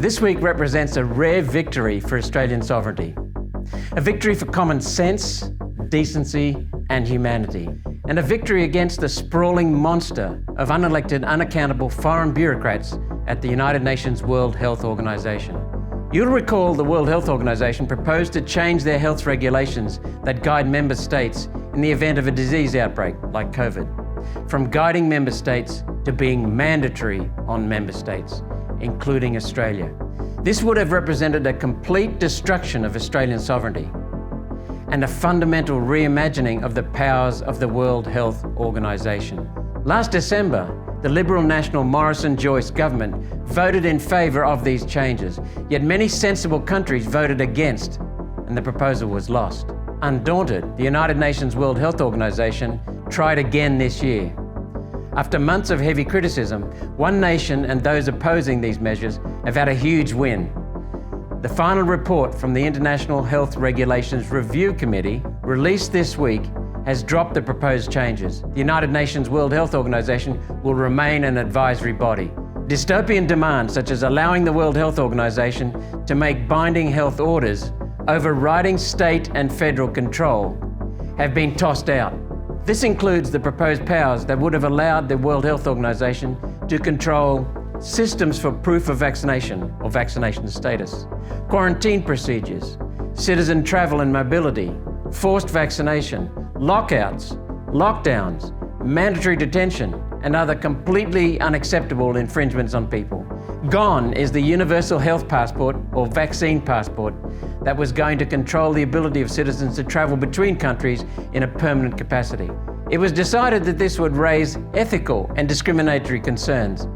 This week represents a rare victory for Australian sovereignty. A victory for common sense, decency and humanity. And a victory against the sprawling monster of unelected, unaccountable foreign bureaucrats at the United Nations World Health Organization. You'll recall the World Health Organization proposed to change their health regulations that guide member states in the event of a disease outbreak like COVID, from guiding member states to being mandatory on member states, including Australia. This would have represented a complete destruction of Australian sovereignty and a fundamental reimagining of the powers of the World Health Organization. Last December, the Liberal National Morrison-Joyce government voted in favour of these changes, yet many sensible countries voted against, and the proposal was lost. Undaunted, the United Nations World Health Organization tried again this year. After months of heavy criticism, one nation and those opposing these measures have had a huge win. The final report from the International Health Regulations Review Committee, released this week, has dropped the proposed changes. The United Nations World Health Organization will remain an advisory body. Dystopian demands such as allowing the World Health Organization to make binding health orders, overriding state and federal control, have been tossed out. This includes the proposed powers that would have allowed the World Health Organization to control systems for proof of vaccination or vaccination status, quarantine procedures, citizen travel and mobility, forced vaccination, lockouts, lockdowns, mandatory detention, and other completely unacceptable infringements on people. Gone is the universal health passport or vaccine passport that was going to control the ability of citizens to travel between countries in a permanent capacity. It was decided that this would raise ethical and discriminatory concerns.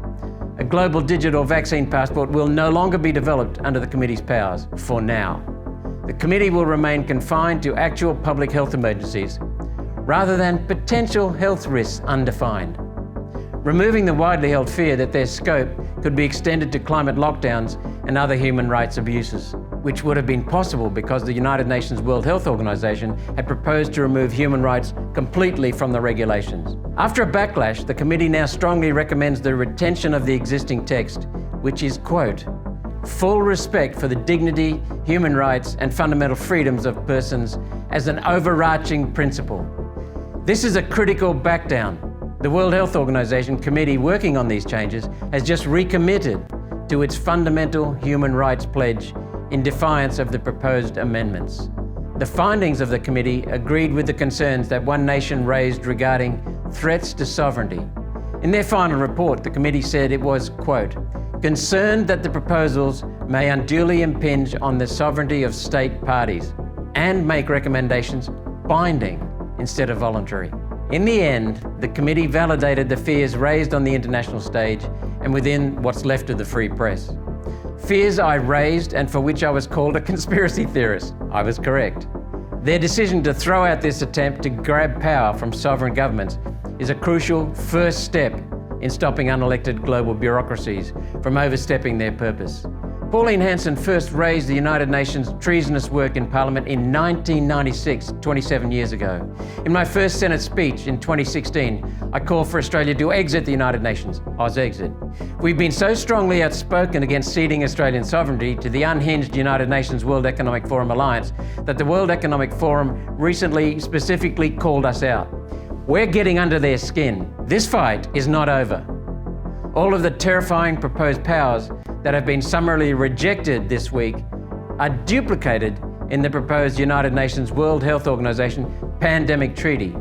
A global digital vaccine passport will no longer be developed under the committee's powers, for now. The committee will remain confined to actual public health emergencies, rather than potential health risks undefined, removing the widely held fear that their scope could be extended to climate lockdowns and other human rights abuses, which would have been possible because the United Nations World Health Organization had proposed to remove human rights completely from the regulations. After a backlash, the committee now strongly recommends the retention of the existing text, which is, quote, full respect for the dignity, human rights and fundamental freedoms of persons as an overarching principle. This is a critical backdown. The World Health Organization committee working on these changes has just recommitted to its fundamental human rights pledge in defiance of the proposed amendments. The findings of the committee agreed with the concerns that One Nation raised regarding threats to sovereignty. In their final report, the committee said it was, quote, concerned that the proposals may unduly impinge on the sovereignty of state parties and make recommendations binding instead of voluntary. In the end, the committee validated the fears raised on the international stage and within what's left of the free press. Fears I raised and for which I was called a conspiracy theorist. I was correct. Their decision to throw out this attempt to grab power from sovereign governments is a crucial first step in stopping unelected global bureaucracies from overstepping their purpose. Pauline Hanson first raised the United Nations treasonous work in Parliament in 1996, 27 years ago. In my first Senate speech in 2016, I called for Australia to exit the United Nations, Auxexit. We've been so strongly outspoken against ceding Australian sovereignty to the unhinged United Nations World Economic Forum alliance that the World Economic Forum recently specifically called us out. We're getting under their skin. This fight is not over. All of the terrifying proposed powers that have been summarily rejected this week are duplicated in the proposed United Nations World Health Organization Pandemic Treaty.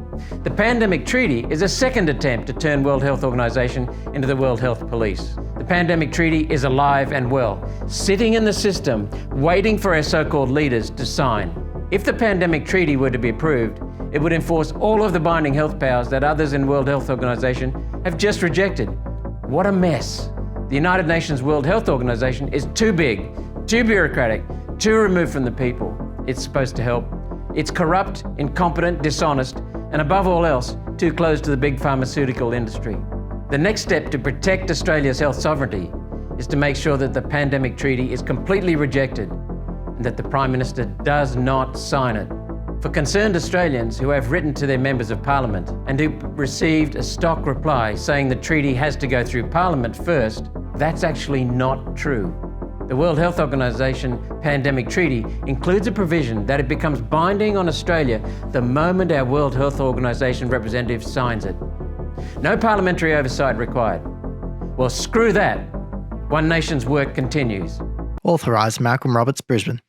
The Pandemic Treaty is a second attempt to turn World Health Organization into the World Health Police. The Pandemic Treaty is alive and well, sitting in the system, waiting for our so-called leaders to sign. If the Pandemic Treaty were to be approved, it would enforce all of the binding health powers that others in World Health Organization have just rejected. What a mess. The United Nations World Health Organization is too big, too bureaucratic, too removed from the people it's supposed to help. It's corrupt, incompetent, dishonest, and above all else, too close to the big pharmaceutical industry. The next step to protect Australia's health sovereignty is to make sure that the Pandemic Treaty is completely rejected and that the Prime Minister does not sign it. For concerned Australians who have written to their members of Parliament and who received a stock reply saying the treaty has to go through Parliament first, that's actually not true. The World Health Organization Pandemic Treaty includes a provision that it becomes binding on Australia the moment our World Health Organization representative signs it. No parliamentary oversight required. Well, screw that. One Nation's work continues. Authorised Malcolm Roberts, Brisbane.